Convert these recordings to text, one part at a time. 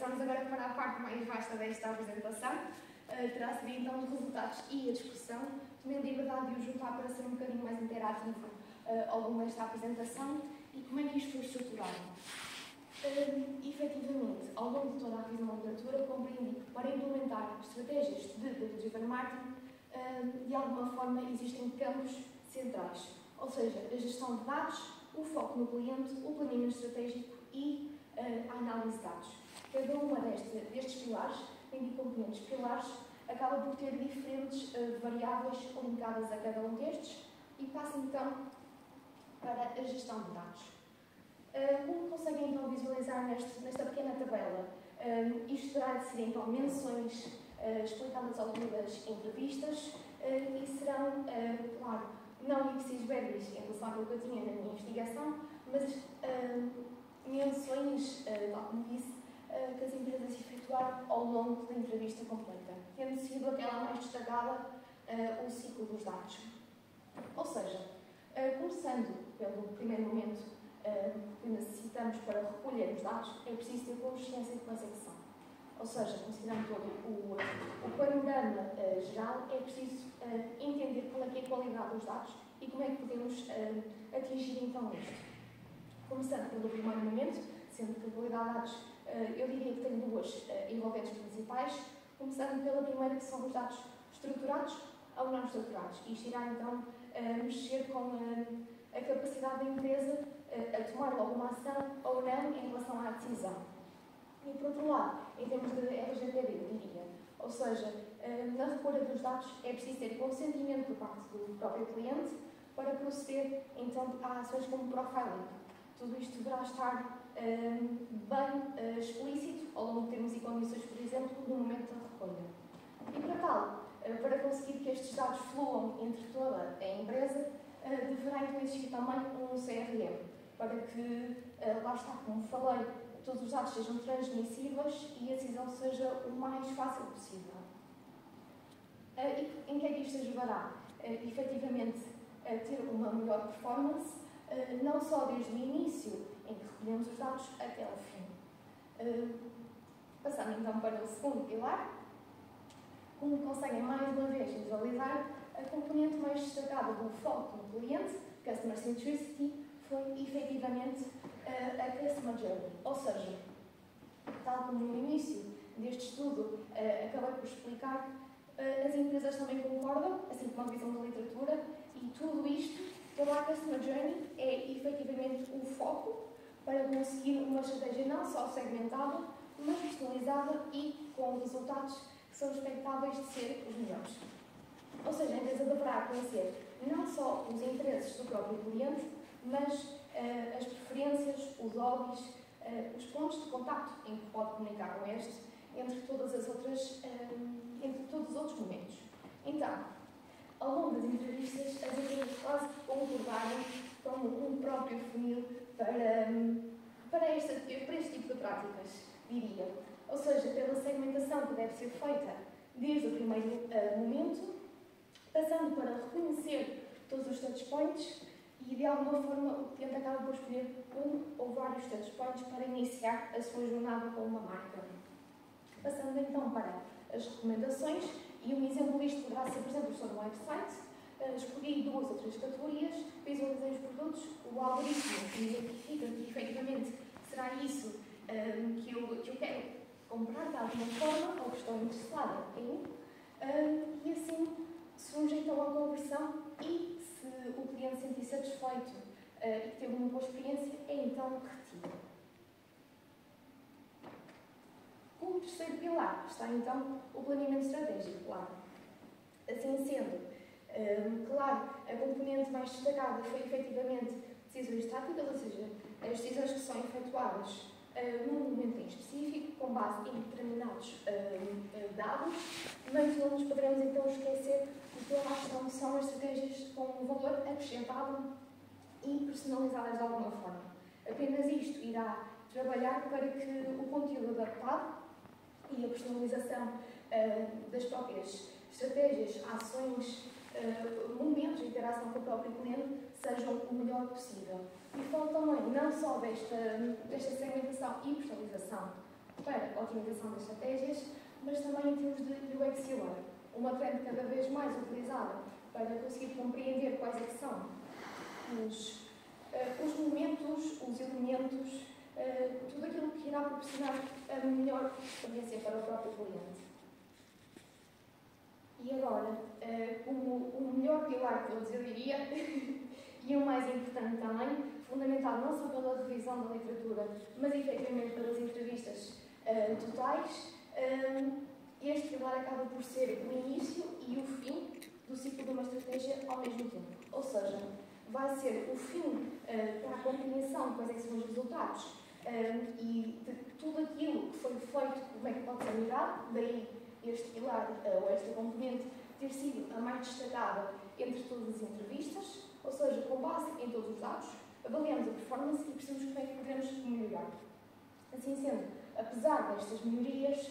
passamos agora para a parte mais vasta desta apresentação. Terá sido então os resultados e a discussão. Tomei a liberdade de o juntar para ser um bocadinho mais interativo ao longo desta apresentação. E como é que isto foi estruturado? Efetivamente, ao longo de toda a revisão da literatura, compreendi que para implementar estratégias de data-driven marketing, de alguma forma existem campos centrais, ou seja, a gestão de dados, o foco no cliente, o planeamento estratégico e a análise de dados. Cada uma destes pilares, tem de componentes pilares, acaba por ter diferentes variáveis linkadas a cada um destes e passa então para a gestão de dados. Como conseguem então visualizar nesta pequena tabela, isto terá de ser então menções explicadas ao longo das entrevistas e serão, claro, não ipsis verbis em relação àquilo que eu tinha na minha investigação, mas menções, tal como disse, que as empresas efetuaram ao longo da entrevista completa, tendo sido aquela mais destacada o ciclo dos dados. Ou seja, começando pelo primeiro momento que necessitamos para recolher os dados, é preciso ter consciência de consecução. Ou seja, considerando todo o panorama geral, é preciso entender qual é que é a qualidade dos dados e como é que podemos atingir então isto. Começando pelo primeiro momento, sendo que a qualidade de dados, eu diria que tem duas envolventes principais, começando pela primeira, que são os dados estruturados ou não estruturados. Isto irá então mexer com a capacidade da empresa a tomar alguma ação ou não em relação à decisão. E por outro lado, em termos de RGPD, eu diria, ou seja, na recolha dos dados é preciso ter consentimento por parte do próprio cliente para proceder então a ações como profiling. Tudo isto deverá estar bem explícito ao longo de termos e condições, por exemplo, no momento da recolha. E para tal, para conseguir que estes dados fluam entre toda a empresa, deverá então existir também um CRM, para que, lá está, como falei, todos os dados sejam transmissíveis e a decisão seja o mais fácil possível. E em que é que isto ajudará? Efetivamente, a ter uma melhor performance, não só desde o início em que recolhemos os dados até ao fim. Passando então para o segundo pilar, como conseguem mais uma vez visualizar, a componente mais destacada do foco no cliente, Customer Centricity, foi efetivamente a Customer Journey. Ou seja, tal como no início deste estudo acabei por explicar, as empresas também concordam, assim como a visão da literatura, e tudo isto, toda a Customer Journey é efetivamente o foco para conseguir uma estratégia não só segmentada, mas personalizada e com resultados que são expectáveis de ser os melhores. Ou seja, a empresa deverá conhecer não só os interesses do próprio cliente, mas as preferências, os hobbies, os pontos de contacto em que pode comunicar com este, entre todos os outros momentos. Então, ao longo das entrevistas, as empresas quase concordaram com um próprio funil para este tipo de práticas, diria. Ou seja, pela segmentação que deve ser feita desde o primeiro momento, passando para reconhecer todos os touchpoints e, de alguma forma, o cliente acaba por escolher um ou vários touchpoints para iniciar a sua jornada com uma marca. Passando então para as recomendações, e um exemplo disto poderá ser, por exemplo, estou no website, escolhi 2 ou 3 categorias, visualizei os produtos, o algoritmo que identifica que efetivamente será isso que eu quero comprar de alguma forma ou que estou interessada em, e assim surge então a conversão e, se o cliente se sentir satisfeito e teve uma boa experiência, é então retido. Como terceiro pilar está então o planeamento estratégico, claro. Assim sendo, claro, a componente mais destacada foi efetivamente decisões táticas, ou seja, as decisões que são efetuadas num momento em específico, com base em determinados dados, mas não nos poderemos então esquecer de que lá são as estratégias com um valor acrescentado e personalizadas de alguma forma. Apenas isto irá trabalhar para que o conteúdo adaptado e a personalização das próprias estratégias, ações, momentos de interação com o próprio cliente sejam o melhor possível. E falo também não só desta segmentação e personalização para a otimização das estratégias, mas também em termos de UX e UI, uma trend cada vez mais utilizada para conseguir compreender quais é que são os momentos, os elementos, tudo aquilo que irá proporcionar a melhor experiência para o próprio cliente. E agora, como o melhor pilar de todos, eu diria, e o mais importante também, fundamental não só pela revisão da literatura, mas efetivamente pelas entrevistas totais, este pilar acaba por ser o início e o fim do ciclo de uma estratégia ao mesmo tempo. Ou seja, vai ser o fim para a compreensão de quais é que são os resultados e de tudo aquilo que foi feito, como é que pode ser melhorado, daí este pilar ou esta componente ter sido a mais destacada entre todas as entrevistas, ou seja, com base em todos os dados, avaliamos a performance e percebemos como é que podemos melhorar. Assim sendo, apesar destas melhorias,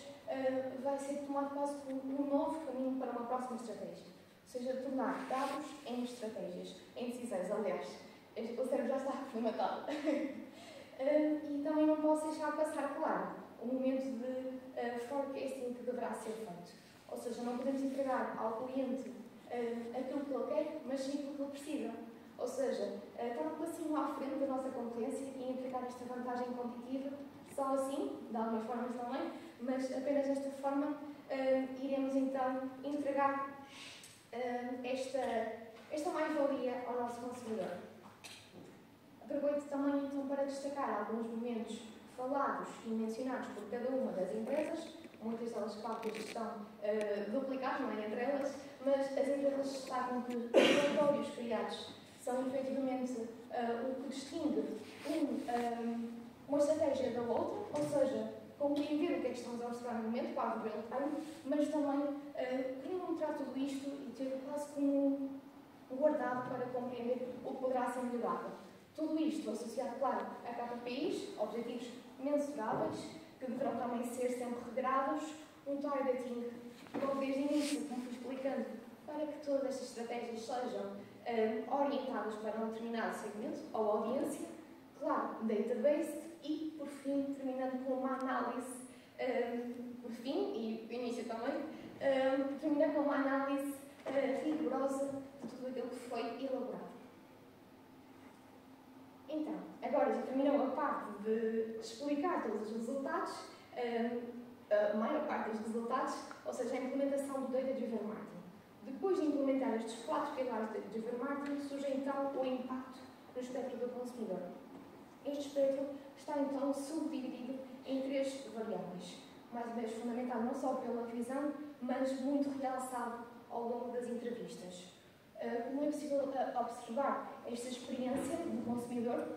vai ser tomado quase um novo caminho para uma próxima estratégia. Ou seja, tornar dados em estratégias, em decisões. Aliás, o cérebro já está formatado. E também não posso deixar passar claro o momento de forecasting que deverá ser feito. Ou seja, não podemos entregar ao cliente aquilo que ele quer, mas sim aquilo que ele precisa. Ou seja, estar um passinho à frente da nossa concorrência e entregar esta vantagem competitiva, só assim, de algumas formas também, mas apenas desta forma iremos então entregar esta mais-valia ao nosso consumidor. Aproveito também então para destacar alguns momentos falados e mencionados por cada uma das empresas. Muitas delas, claro, que estão duplicadas, não é, entre elas, mas as empresas destacam que os relatórios criados são efetivamente o que distingue uma estratégia da outra, ou seja, compreender o que é que estamos a observar no momento, quase real time, mas também cronometrar tudo isto e ter quase como guardado para compreender o que poderá ser melhorado. Tudo isto associado, claro, a KPIs, objetivos mensuráveis, que deverão também ser sempre regrados, um targeting, logo desde o início, como fui explicando, para que todas estas estratégias sejam orientadas para um determinado segmento ou audiência, claro, database e, por fim, terminando com uma análise, por fim, e o início também, terminando com uma análise rigorosa de tudo aquilo que foi elaborado. Então, agora já terminou a parte de explicar todos os resultados, a maior parte dos resultados, ou seja, a implementação do Data Driven Marketing. Depois de implementar estes 4 pilares de Data Driven Marketing, surge então o impacto no espectro do consumidor. Este espectro está então subdividido em 3 variáveis, mais uma vez fundamental não só pela revisão, mas muito realçado ao longo das entrevistas. Como é possível observar esta experiência do consumidor?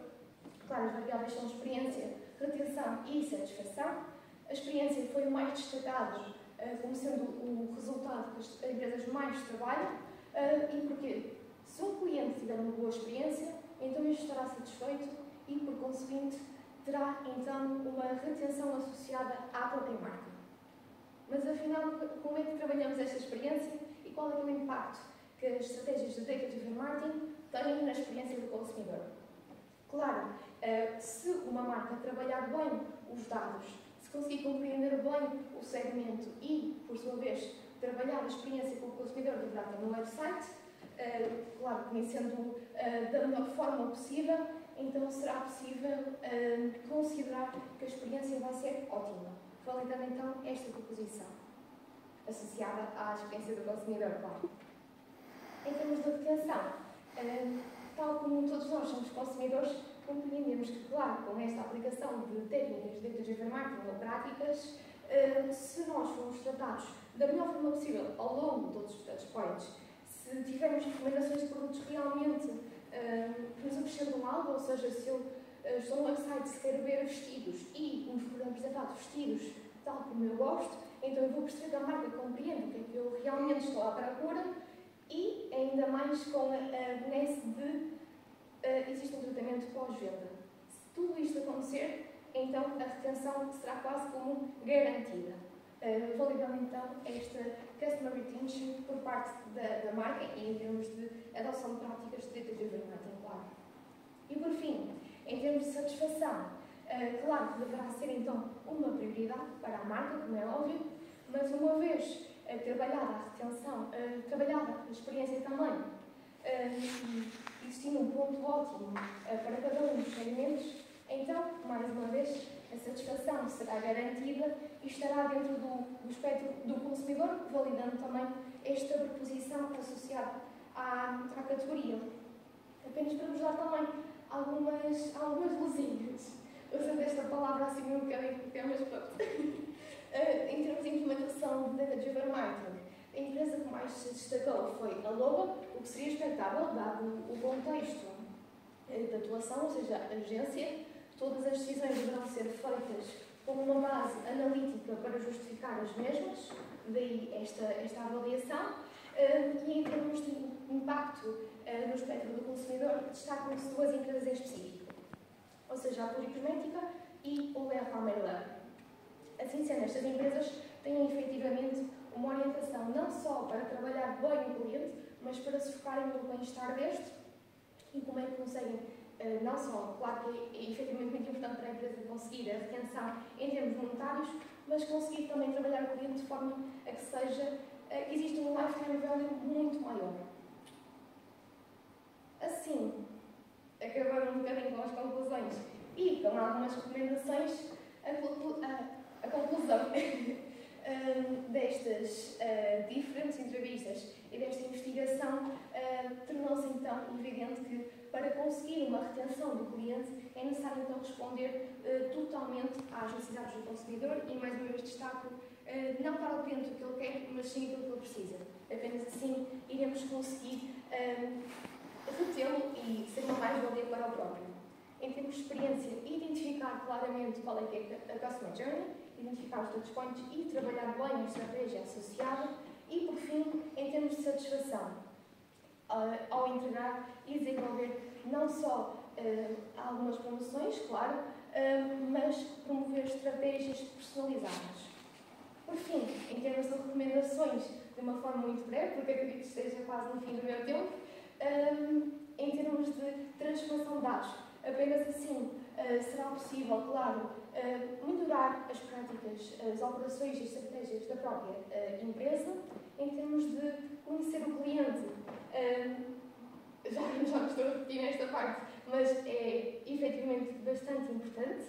Claro, as variáveis são experiência, retenção e satisfação. A experiência foi o mais destacado como sendo o resultado que as empresas mais trabalham. E porquê? Se um cliente tiver uma boa experiência, então este estará satisfeito e, por conseguinte, terá então uma retenção associada à própria marca. Mas afinal, como é que trabalhamos esta experiência e qual é o impacto que as estratégias de Data Driven Marketing têm na experiência do consumidor? Claro, se uma marca trabalhar bem os dados, se conseguir compreender bem o segmento e, por sua vez, trabalhar a experiência que o consumidor deverá ter no website, claro, conhecendo da melhor forma possível, então será possível considerar que a experiência vai ser ótima, validando então esta proposição, associada à experiência do consumidor, claro. Em termos de retenção, tal como todos nós somos consumidores, compreendemos que, claro, com esta aplicação de técnicas de Data Driven Marketing ou práticas, se nós formos tratados da melhor forma possível ao longo de todos os touchpoints, se tivermos recomendações de produtos realmente que nos acrescentam algo, ou seja, se eu estou no website se quero ver vestidos e nos forem apresentados vestidos tal como eu gosto, então eu vou perceber que a marca compreende o que é que eu realmente estou à procura e ainda mais com a benesse de existe um tratamento pós-venda. Se tudo isto acontecer, então a retenção será quase como garantida. Validando então esta Customer Retention por parte da marca e em termos de adoção de práticas de Data Driven Marketing, claro. E por fim, em termos de satisfação, Claro que deverá ser então uma prioridade para a marca, como é óbvio, mas uma vez trabalhada a retenção, trabalhada a experiência também, existindo um ponto ótimo para cada um dos segmentos, então, mais uma vez, a satisfação será garantida e estará dentro do espectro do consumidor, validando também esta proposição associada à categoria. Apenas para vos dar também algumas luzinhas, usando esta palavra assim um bocadinho, porque é mais forte. Em termos de implementação de Data-Driven Marketing, a empresa que mais se destacou foi a Loba, o que seria expectável, dado o contexto de atuação, ou seja, a agência. Todas as decisões deverão ser feitas com uma base analítica para justificar as mesmas, daí esta avaliação. E em termos de impacto no espectro do consumidor, destacam-se duas empresas em específico, ou seja, a Pluricosmética e o Leroy Merlin. Assim sendo, estas empresas têm efetivamente uma orientação não só para trabalhar bem o cliente, mas para se focarem no bem-estar deste e como é que conseguem, não só, claro que é efetivamente muito importante para a empresa conseguir a retenção em termos monetários, mas conseguir também trabalhar o cliente de forma a que seja, que exista um lifetime value muito maior. Assim, acabando um bocadinho com as conclusões e com algumas recomendações, a conclusão destas diferentes entrevistas e desta investigação tornou-se então evidente que para conseguir uma retenção do cliente é necessário então responder totalmente às necessidades do consumidor e mais uma vez destaco não para o cliente o que ele quer, mas sim aquilo que ele precisa. Apenas assim iremos conseguir retê-lo e ser uma mais-valia para o próprio. Em termos de experiência, identificar claramente qual é que é a Customer Journey, identificar os touch points e trabalhar bem a estratégia associada e, por fim, em termos de satisfação, ao entregar e desenvolver não só algumas promoções, claro, mas promover estratégias personalizadas. Por fim, em termos de recomendações, de uma forma muito breve, porque acredito que esteja quase no fim do meu tempo, em termos de transformação de dados, apenas assim será possível, claro, melhorar as práticas, as operações e estratégias da própria empresa, em termos de conhecer o cliente. Já me estou a repetir nesta parte, mas é efetivamente bastante importante.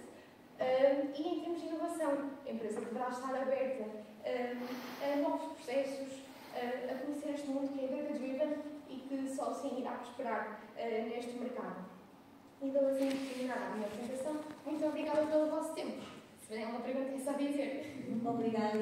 E em termos de inovação, a empresa deverá estar aberta a novos processos, a conhecer este mundo que é data-driven e que só assim irá prosperar neste mercado. E dou assim terminar a minha apresentação. Muito obrigada pelo vosso tempo. Se tiverem alguma pergunta, é só dizer. Obrigada.